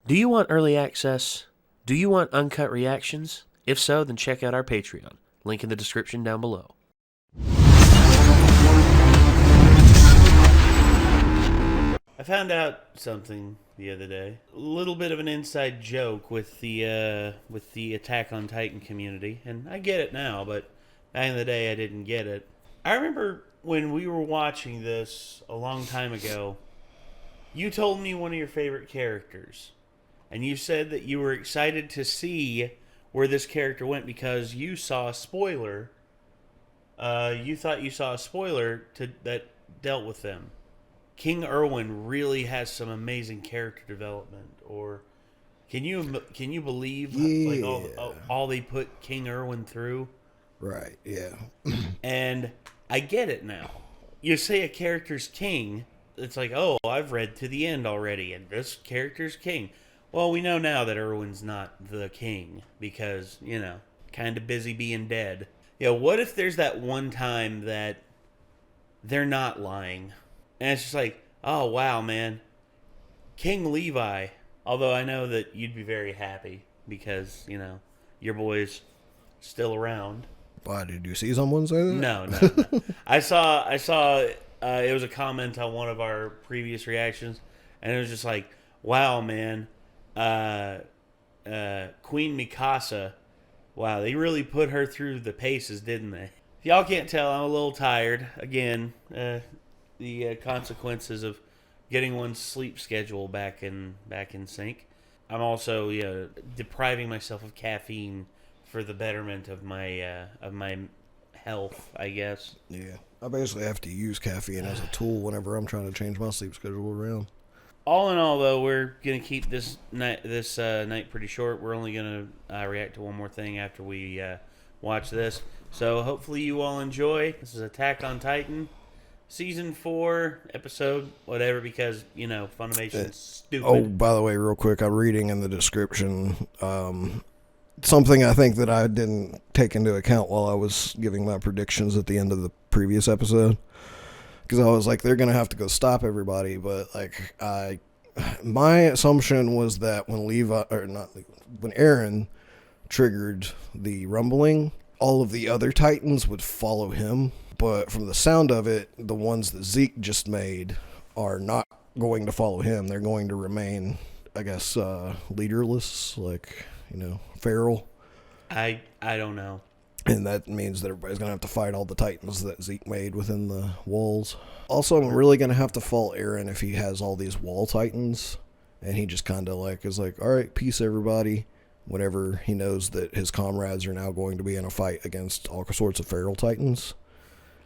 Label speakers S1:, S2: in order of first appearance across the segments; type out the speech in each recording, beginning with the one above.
S1: Do you want early access? Do you want uncut reactions? If so, then check out our Patreon. Link in the description down below. I found out something the other day. A little bit of an inside joke with the Attack on Titan community, and I get it now, but back in the day I didn't get it. I remember when we were watching this a long time ago, you told me one of your favorite characters, and you said that you were excited to see where this character went because you saw a spoiler. You thought you saw a spoiler that dealt with them. King Erwin really has some amazing character development. Or can you believe all they put King Erwin through?
S2: Right. Yeah.
S1: And I get it now. You say a character's king, it's like, oh, I've read to the end already, and this character's king. Well, we know now that Erwin's not the king because, kind of busy being dead. What if there's that one time that they're not lying? And it's just like, oh, wow, man. King Levi. Although I know that you'd be very happy because, your boy's still around.
S2: Why, did you see someone say that?
S1: No. I saw it was a comment on one of our previous reactions, and it was just like, wow, man. Queen Mikasa, wow, they really put her through the paces, didn't they? If y'all can't tell, I'm a little tired. Again, the consequences of getting one's sleep schedule back in sync. I'm also depriving myself of caffeine for the betterment of my health, I guess.
S2: Yeah, I basically have to use caffeine as a tool whenever I'm trying to change my sleep schedule around.
S1: All in all, though, we're gonna keep this night pretty short. We're only gonna react to one more thing after we watch this. So hopefully you all enjoy. This is Attack on Titan, Season 4, episode whatever, because Funimation's stupid.
S2: Oh, by the way, real quick, I'm reading in the description something I think that I didn't take into account while I was giving my predictions at the end of the previous episode. Because I was like, they're going to have to go stop everybody. But, my assumption was that when when Eren triggered the rumbling, all of the other Titans would follow him. But from the sound of it, the ones that Zeke just made are not going to follow him. They're going to remain, I guess, leaderless, feral.
S1: I don't know.
S2: And that means that everybody's going to have to fight all the Titans that Zeke made within the walls. Also, I'm really going to have to fault Eren if he has all these wall Titans. And he just kind of is like, all right, peace everybody. Whenever he knows that his comrades are now going to be in a fight against all sorts of feral Titans.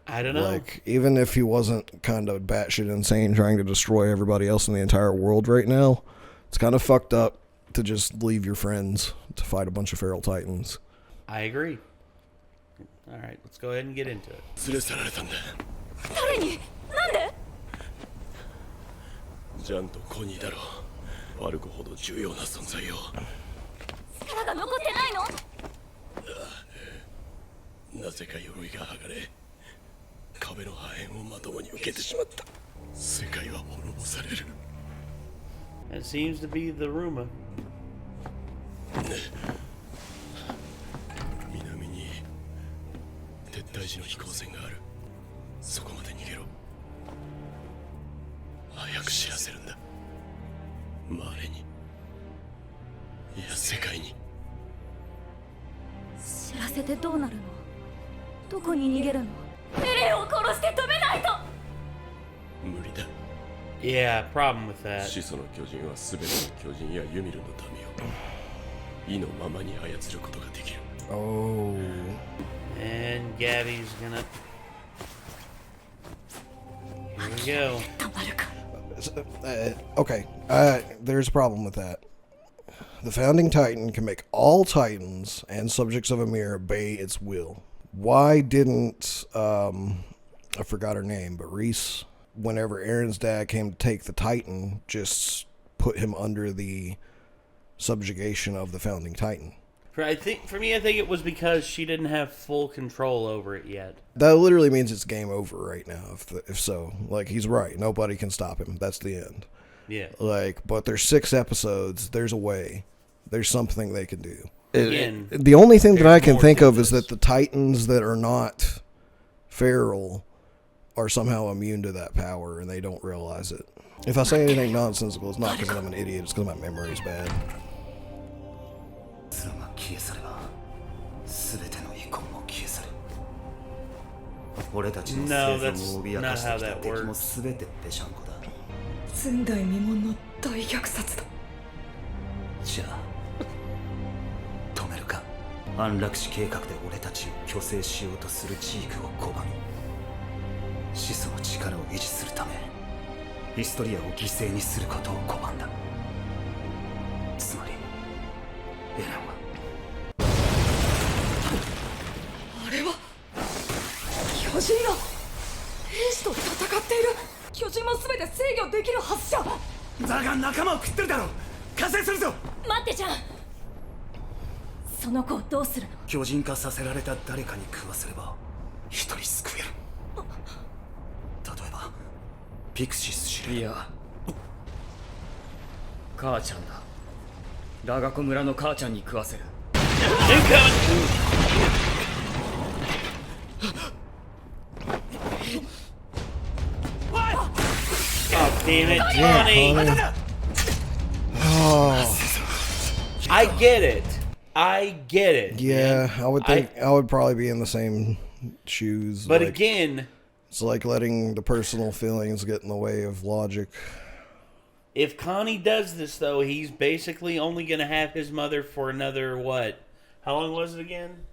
S1: I don't know.
S2: Even if he wasn't kind of batshit insane trying to destroy everybody else in the entire world right now, it's kind of fucked up to just leave your friends to fight a bunch of feral Titans.
S1: I agree. All right, let's go ahead and get into it.
S3: 連れ去られたんだ。
S4: 誰に？なんで？
S3: ジャンとコニーだろう。悪くほど重要な存在よ。
S4: 力が残ってないの？
S3: なぜか鎧が剥がれ、壁の破片をまともに受けてしまった。世界は滅ぼされる。
S1: That seems to be the rumor.
S3: 南に撤退時の飛行船がある。そこまで逃げろ。早く知らせるんだ。マーレに、いや世界に。
S4: 知らせてどうなるの？どこに逃げるの？エレンを殺して止めないと。
S3: 無理だ。
S1: Yeah, problem with that.
S3: 始祖の巨人は全ての巨人やユミルの民を意のままに操ることができる。
S2: Oh.
S1: And Gabby's gonna. Here we go.
S2: Okay, there's a problem with that. The Founding Titan can make all Titans and subjects of Ymir obey its will. Why didn't, I forgot her name, but Reese, whenever Eren's dad came to take the Titan, just put him under the subjugation of the Founding Titan?
S1: I think it was because she didn't have full control over it yet.
S2: That literally means it's game over right now, if so. Like, he's right. Nobody can stop him. That's the end.
S1: Yeah.
S2: Like, but there's 6 episodes. There's a way. There's something they can do.
S1: Again,
S2: The only thing that I can
S1: more
S2: think
S1: to
S2: of is
S1: this.
S2: that the Titans that are not feral are somehow immune to that power, and they don't realize it. If I say anything nonsensical, it's not because I'm an idiot. It's because my memory is bad.
S1: No, that's not how that works.
S5: 前代未聞の大虐殺だ。
S3: じゃあ止めるか。安楽死計画で俺たちを虚勢しようとするジークを拒み、始祖の力を維持するためヒストリアを犠牲にすることを拒んだ。つまりエレンは
S5: あれは巨人が兵士と戦っている。巨人も全て制御できるはずじゃ。
S3: だが仲間を食ってるだろう。加勢するぞ。
S4: 待ってじゃん。その子をどうするの？
S3: 巨人化させられた誰かに食わせれば一人救える。例えばピクシス司令。
S6: いや、母ちゃんだ。ラガコ村の母ちゃんに食わせる。
S1: Oh, damn it, Johnny! I get it. I get it.
S2: Yeah,
S1: man.
S2: I would think I would probably be in the same shoes.
S1: But
S2: like,
S1: again,
S2: it's like letting the personal feelings get in the way of logic.
S1: if Connie does this, though, he's basically only going to have his mother for another, what? How long was it again?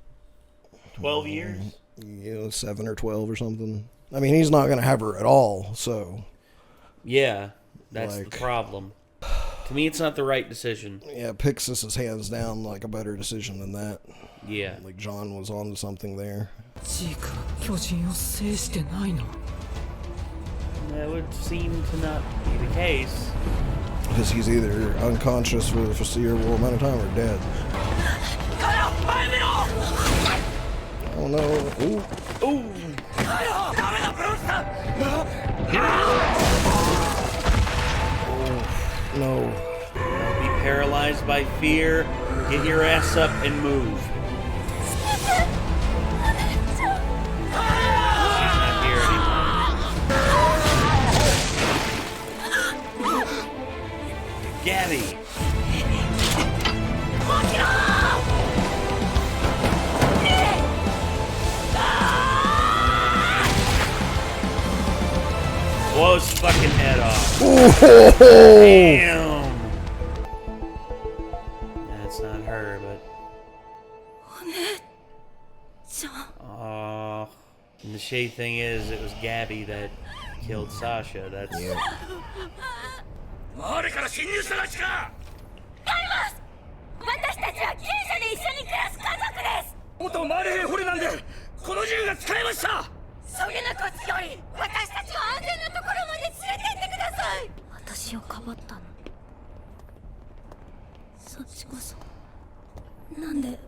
S1: 12 years?
S2: 7 or 12 or something. I mean, he's not going to have her at all, so.
S1: Yeah, that's
S2: Like-
S1: the problem. To me, it's not the right decision.
S2: Yeah, Pixis is hands down like a better decision than that.
S1: Yeah.
S2: Like John was on to something there.
S5: ジークは巨人を制してないの。
S1: That would seem to not be the case.
S2: Because he's either unconscious for the foreseeable amount of time or dead. Oh no. Ooh.
S1: Ooh!
S2: No.
S1: Don't be paralyzed by fear. Get your ass up and move. She's not here anymore. Gabby! Blow his fucking head off. Damn! That's not her, but... Aw. And the shady thing is, it was Gabby that killed Sasha. That's...
S3: 誰から侵入したらしか。
S4: 私たちはギリシャで一緒に暮らす家族です。
S3: 元マルヘン捕虜なんでこの銃が使えました。
S4: そげなこつより私たちを安全なところまで連れて行ってください。私をかばったの。そっちこそなんで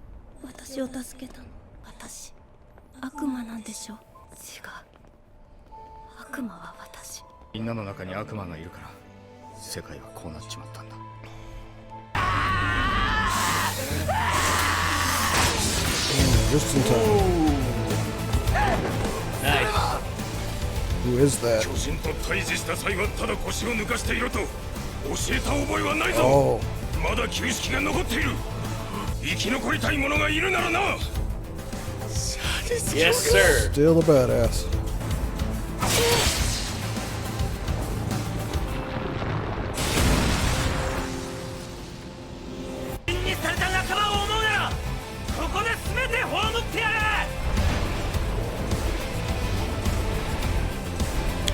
S4: 私を助けたの？私悪魔なんでしょ？違う、悪魔は私。
S6: みんなの中に悪魔がいるから世界はこうなっちまったんだ。
S2: Just in time.
S1: Nice.
S2: Who is that?
S3: 巨人と対峙した際はただ腰を抜かしていろと教えた覚えはないぞ。
S2: Oh.
S3: まだ旧式が残っている。生き残りたい者がいるならな。
S1: Yes, sir.
S2: Still a badass.
S3: にされた仲間を思うならここで全て葬ってやれ。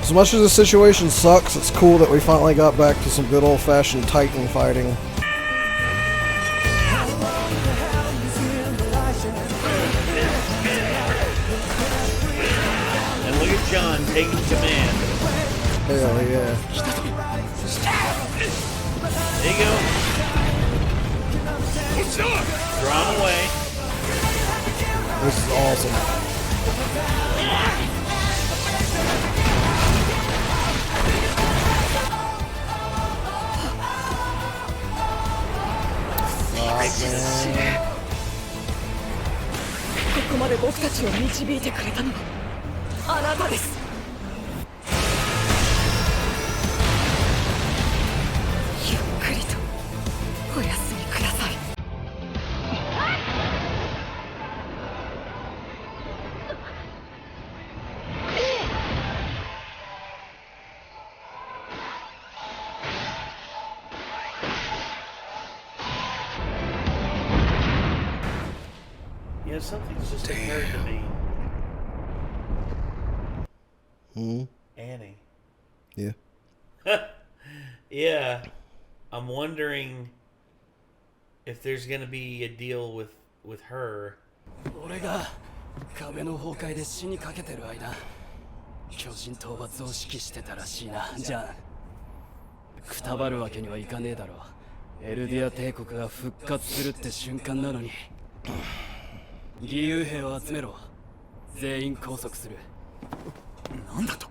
S2: As much as the situation sucks, it's cool that we finally got back to some good old-fashioned Titan fighting.
S1: And look at John taking command.
S2: Hell yeah.
S1: There you go. Draw him away.
S2: This is awesome.
S5: ここまで僕たちを導いてくれたのはあなたです。ゆっくりとお休みください。
S1: Yeah, something's just occurred to me. Annie.
S2: Yeah.
S1: Yeah. I'm wondering if there's gonna be a deal with her.
S7: 俺が壁の崩壊で死にかけてる間、巨人討伐を指揮してたらしいな。じゃあくたばるわけにはいかねえだろう。エルディア帝国が復活するって瞬間なのに。義勇兵を集めろ。全員拘束する。
S3: なんだと。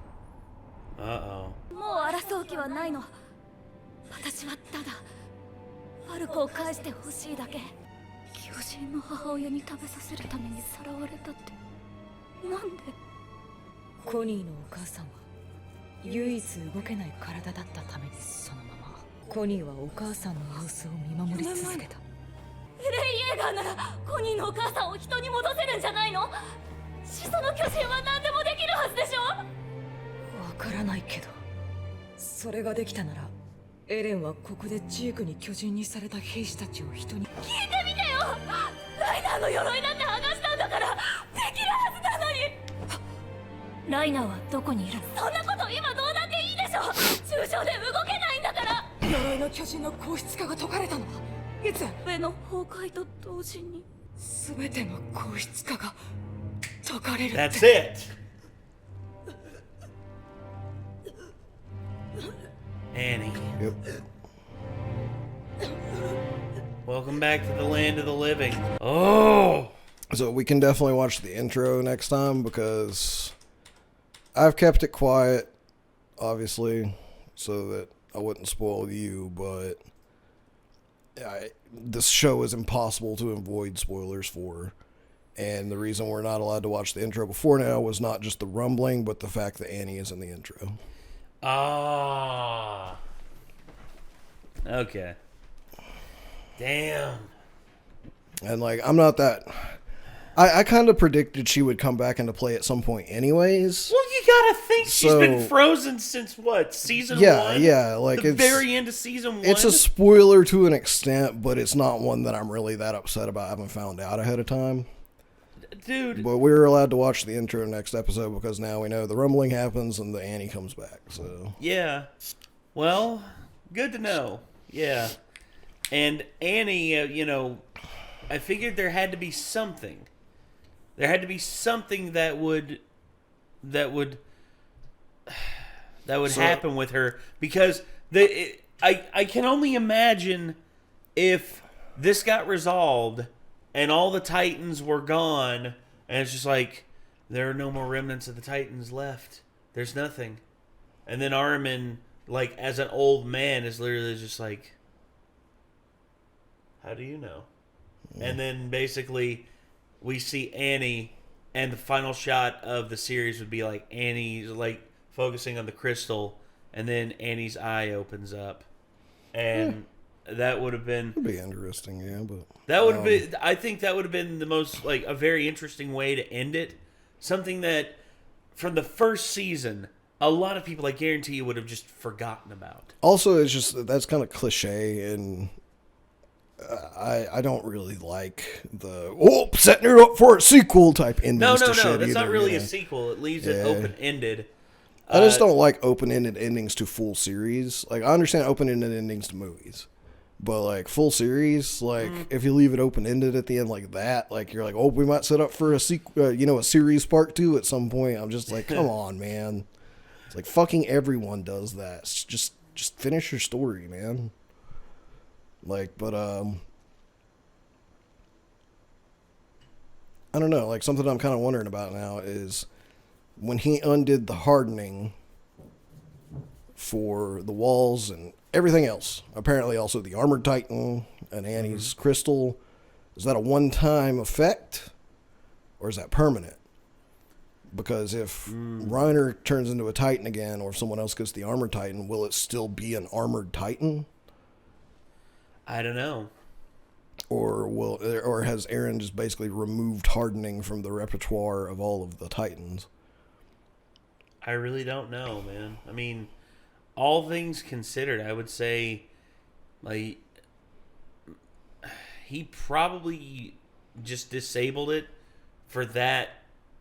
S1: Uh-oh.
S4: もう争う気はないの。私はただファルコを返してほしいだけ。巨人の母親に食べさせるためにさらわれたってなんで。
S5: コニーのお母さんは唯一動けない体だったためにそのまま。コニーはお母さんの様子を見守り続けた。
S4: レイ・イェーガーならコニーのお母さんを人に戻せるんじゃないの。始祖の巨人は何でもできるはずでしょ。
S5: わからないけど、それができたならエレンはここでジークに巨人にされた兵士たちを人に。
S4: 聞いてみてよ。ライナーの鎧なんて剥がしたんだからできるはずなのに。ライナーはどこにいる。そんなこと今どうだっていいでしょ。重傷で動けないんだから。
S5: 鎧の巨人の硬質化が解かれたのはいつ。
S4: 上の崩壊と同時に
S5: 全ての硬質化が解かれるって。
S1: That's it. Annie.
S2: Yep.
S1: Welcome back to the land of the living. Oh!
S2: So we can definitely watch the intro next time because I've kept it quiet, obviously, so that I wouldn't spoil you, but this show is impossible to avoid spoilers for. And the reason we're not allowed to watch the intro before now was not just the rumbling, but the fact that Annie is in the intro.
S1: Ah. Okay. Damn.
S2: And, like, I'm not that... I kind of predicted she would come back into play at some point anyways.
S1: Well, you gotta think she's been frozen since, what, season 1?
S2: Yeah, like,
S1: the
S2: it's...
S1: very end of season 1?
S2: It's a spoiler to an extent, but it's not one that I'm really that upset about having found out ahead of time.
S1: Dude.
S2: But we're allowed to watch the intro next episode because now we know the rumbling happens and the Annie comes back, so...
S1: Yeah. Well, good to know. Yeah. And Annie, I figured there had to be something. There had to be something that would happen with her, because I can only imagine if this got resolved and all the Titans were gone and it's just like there are no more remnants of the Titans left. There's nothing. And then Armin, like, as an old man, is literally just like, how do you know? And then basically we see Annie, and the final shot of the series would be like Annie's like focusing on the crystal, and then Annie's eye opens up, and that would have been...
S2: It'd be interesting, yeah, but...
S1: That would have been... I think that would have been the most, like, a very interesting way to end it. Something that, from the first season, a lot of people, I guarantee you, would have just forgotten about.
S2: Also, it's just... That's kind of cliche, and... I don't really like the setting her up for a sequel type endings.
S1: No,
S2: to shit
S1: that's
S2: either,
S1: not really a sequel. It leaves it open-ended.
S2: I just don't like open-ended endings to full series. Like, I understand open-ended endings to movies, but like full series, like if you leave it open-ended at the end like that, like you're like, oh, we might set up for a sequel, a series part 2 at some point. I'm just like, come on, man. It's like fucking everyone does that. Just finish your story, man. Like, but, I don't know, like, something I'm kind of wondering about now is when he undid the hardening for the walls and everything else, apparently also the Armored Titan, and Annie's crystal, is that a one-time effect, or is that permanent? Because if Reiner turns into a Titan again, or if someone else gets the Armored Titan, will it still be an Armored Titan?
S1: I don't know.
S2: Or has Eren just basically removed hardening from the repertoire of all of the Titans?
S1: I really don't know, man. I mean, all things considered, I would say, like, he probably just disabled it for that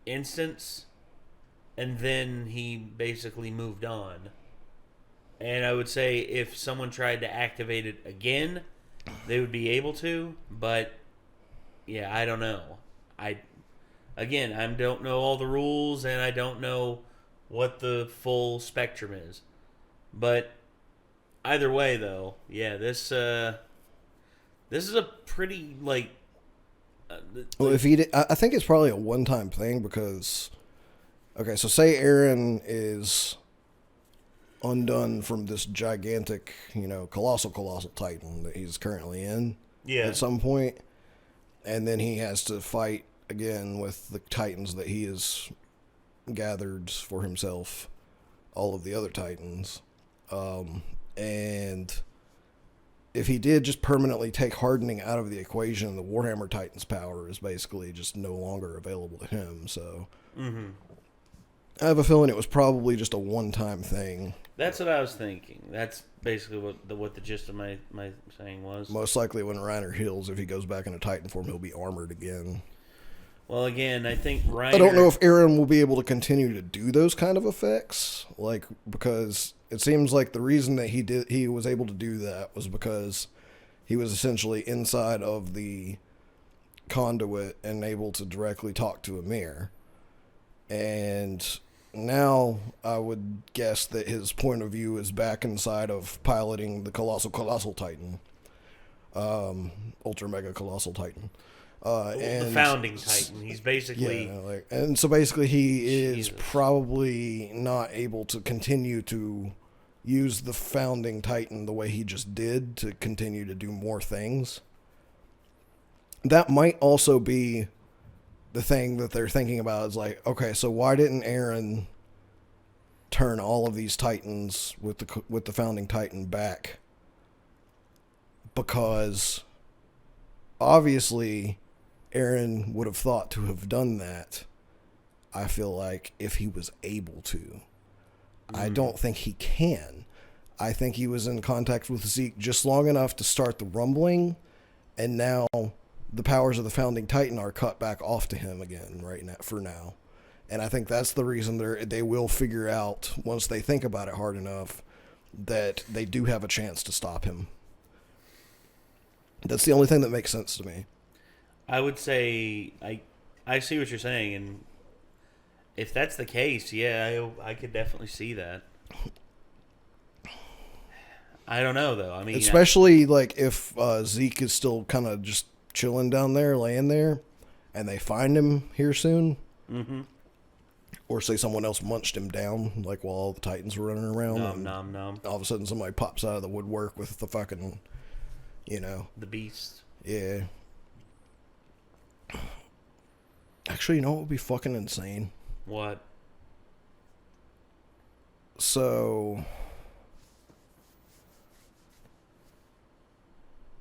S1: instance, and then he basically moved on. And I would say if someone tried to activate it again, they would be able to, but yeah, I don't know. I don't know all the rules, and I don't know what the full spectrum is. But either way, though, yeah, this is a pretty
S2: Well, if he did, I think it's probably a one-time thing because, okay, so say Eren is undone from this gigantic, colossal Titan that he's currently in at some point, and then he has to fight again with the Titans that he has gathered for himself, all of the other Titans, and if he did just permanently take hardening out of the equation, the Warhammer Titan's power is basically just no longer available to him. So I have a feeling it was probably just a one-time thing.
S1: That's what I was thinking. That's basically what the gist of my saying was.
S2: Most likely when Reiner heals, if he goes back into Titan form, he'll be armored again.
S1: Well, again, I think Reiner...
S2: I don't know if Eren will be able to continue to do those kind of effects, because it seems like the reason that he was able to do that was because he was essentially inside of the conduit and able to directly talk to Ymir. And now I would guess that his point of view is back inside of piloting the colossal Titan, ultra mega colossal Titan. And
S1: the founding Titan. He's basically...
S2: Yeah, and so basically he is probably not able to continue to use the founding Titan the way he just did to continue to do more things. That might also be the thing that they're thinking about is okay, so why didn't Eren turn all of these Titans with the founding Titan back? Because obviously Eren would have thought to have done that, I feel like, if he was able to. I don't think he can. I think he was in contact with Zeke just long enough to start the rumbling, and now the powers of the founding Titan are cut back off to him again right now, for now. And I think that's the reason they will figure out, once they think about it hard enough, that they do have a chance to stop him. That's the only thing that makes sense to me.
S1: I would say I see what you're saying, and if that's the case, yeah, I could definitely see that. I don't know though. I mean,
S2: especially if Zeke is still kind of just chilling down there, laying there, and they find him here soon, or say someone else munched him down, while all the Titans were running around.
S1: Nom.
S2: All of a sudden, somebody pops out of the woodwork with the fucking,
S1: the beast.
S2: Yeah. Actually, you know what would be fucking insane?
S1: What?
S2: So,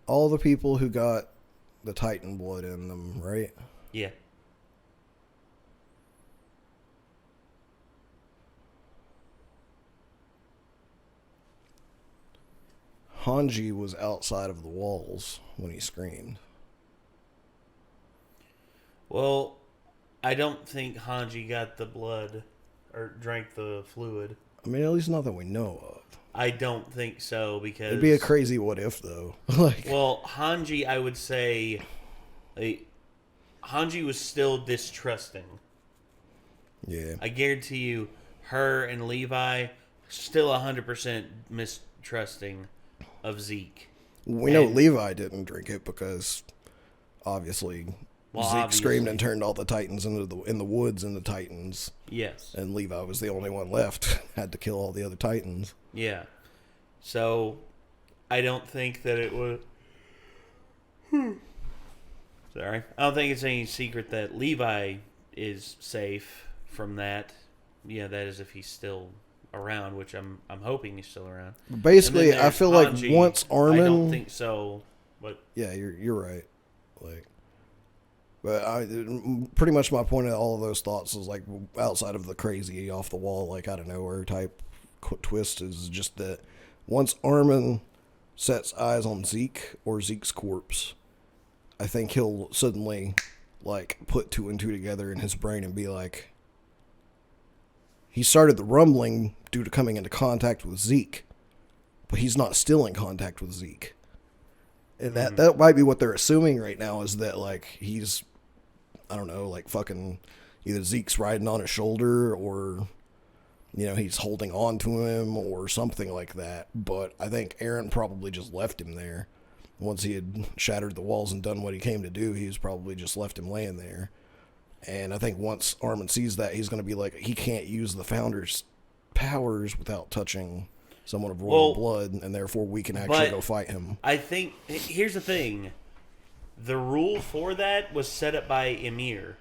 S2: all the people who got the Titan blood in them, right?
S1: Yeah.
S2: Hanji was outside of the walls when he screamed.
S1: Well, I don't think Hanji got the blood or drank the fluid.
S2: I mean, at least not that we know of.
S1: I don't think so, because...
S2: It'd be a crazy what if, though.
S1: Well, Hanji, I would say... Hanji was still distrusting.
S2: Yeah.
S1: I guarantee you, her and Levi still 100% mistrusting of Zeke.
S2: We know Levi didn't drink it because, obviously... Zeke screamed and turned all the Titans in the woods into Titans.
S1: Yes.
S2: And Levi was the only one left. Had to kill all the other Titans.
S1: Yeah. So, I don't think that it would... Sorry. I don't think it's any secret that Levi is safe from that. Yeah, that is if he's still around, which I'm hoping he's still around.
S2: Basically, I feel like
S1: Hanji.
S2: once Armin...
S1: I don't think so, but...
S2: Yeah, you're right. Like, but pretty much my point of all of those thoughts is like outside of the crazy off the wall, like out of nowhere type twist is just that once Armin sets eyes on Zeke or Zeke's corpse, I think he'll suddenly like put 2 and 2 together in his brain and be like, he started the rumbling due to coming into contact with Zeke, but he's not still in contact with Zeke. And that might be what they're assuming right now is that, like, he's, I don't know, like, fucking either Zeke's riding on his shoulder or, you know, he's holding on to him or something like that. But I think Eren probably just left him there. Once he had shattered the walls and done what he came to do, he's probably just left him laying there. And I think once Armin sees that, he's going to be like, he can't use the Founder's powers without touching someone of royal blood, and therefore we can actually go fight him.
S1: I think, here's the thing. The rule for that was set up by Ymir.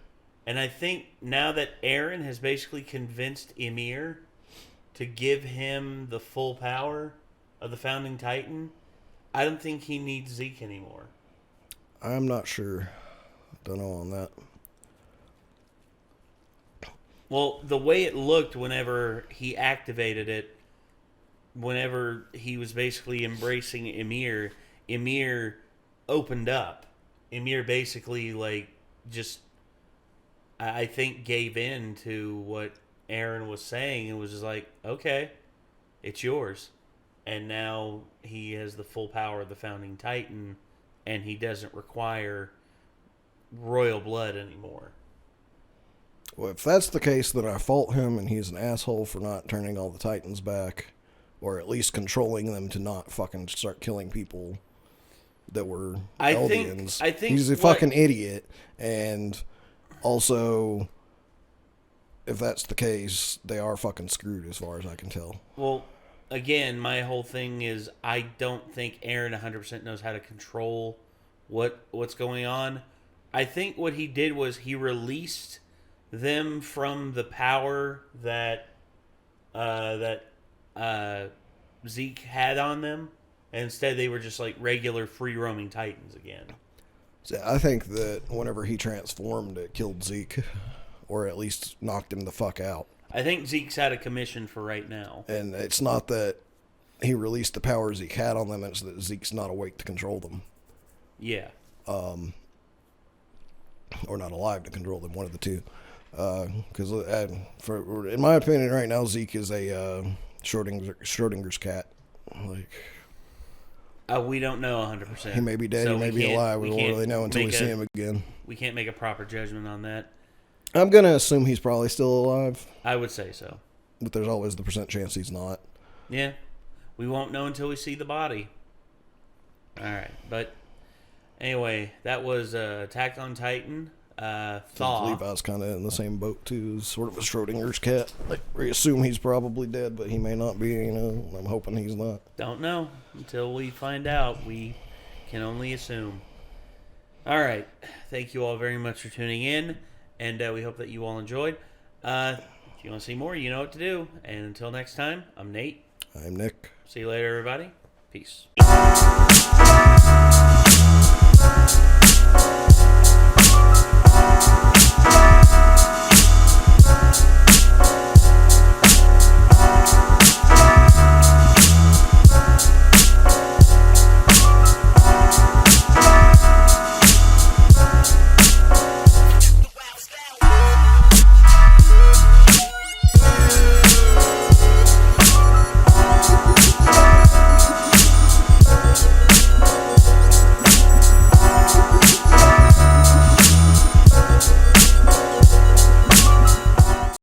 S1: And I think now that Eren has basically convinced Ymir to give him the full power of the Founding Titan, I don't think he needs Zeke anymore.
S2: I'm not sure. Don't know on that.
S1: Well, the way it looked whenever he activated it, whenever he was basically embracing Ymir, Ymir opened up. Ymir basically, like, just, I think, gave in to what Eren was saying and was just like, okay, it's yours. And now he has the full power of the Founding Titan, and he doesn't require royal blood anymore.
S2: Well, if that's the case, then I fault him, and he's an asshole for not turning all the Titans back, or at least controlling them to not fucking start killing people that were Eldians.
S1: I think
S2: he's a fucking idiot, and also, if that's the case, they are fucking screwed as far as I can tell.
S1: Well, again, my whole thing is I don't think Eren 100% knows how to control what's going on. I think what he did was he released them from the power that Zeke had on them, and instead they were just like regular free-roaming Titans again.
S2: So I think that whenever he transformed, it killed Zeke, or at least knocked him the fuck out.
S1: I think Zeke's out of commission for right now.
S2: And it's not that he released the power Zeke had on them, it's that Zeke's not awake to control them.
S1: Yeah.
S2: Or not alive to control them, one of the two. Because in my opinion right now, Zeke is a Schrodinger's cat. Like,
S1: we don't know 100%.
S2: he may be dead, he may be alive. We won't really know until we see him again.
S1: We can't make a proper judgment on that.
S2: I'm going to assume he's probably still alive.
S1: I would say so.
S2: But there's always the % chance he's not.
S1: Yeah. We won't know until we see the body. Alright, but anyway, that was Attack on Titan. Thaw.
S2: Levi's kind of in the same boat too, sort of a Schrodinger's cat. Like, we assume he's probably dead, but he may not be. You know, I'm hoping he's not.
S1: Don't know until we find out. We can only assume. All right, thank you all very much for tuning in, and we hope that you all enjoyed. If you want to see more, you know what to do. And until next time, I'm Nate.
S2: I'm Nick.
S1: See you later, everybody. Peace.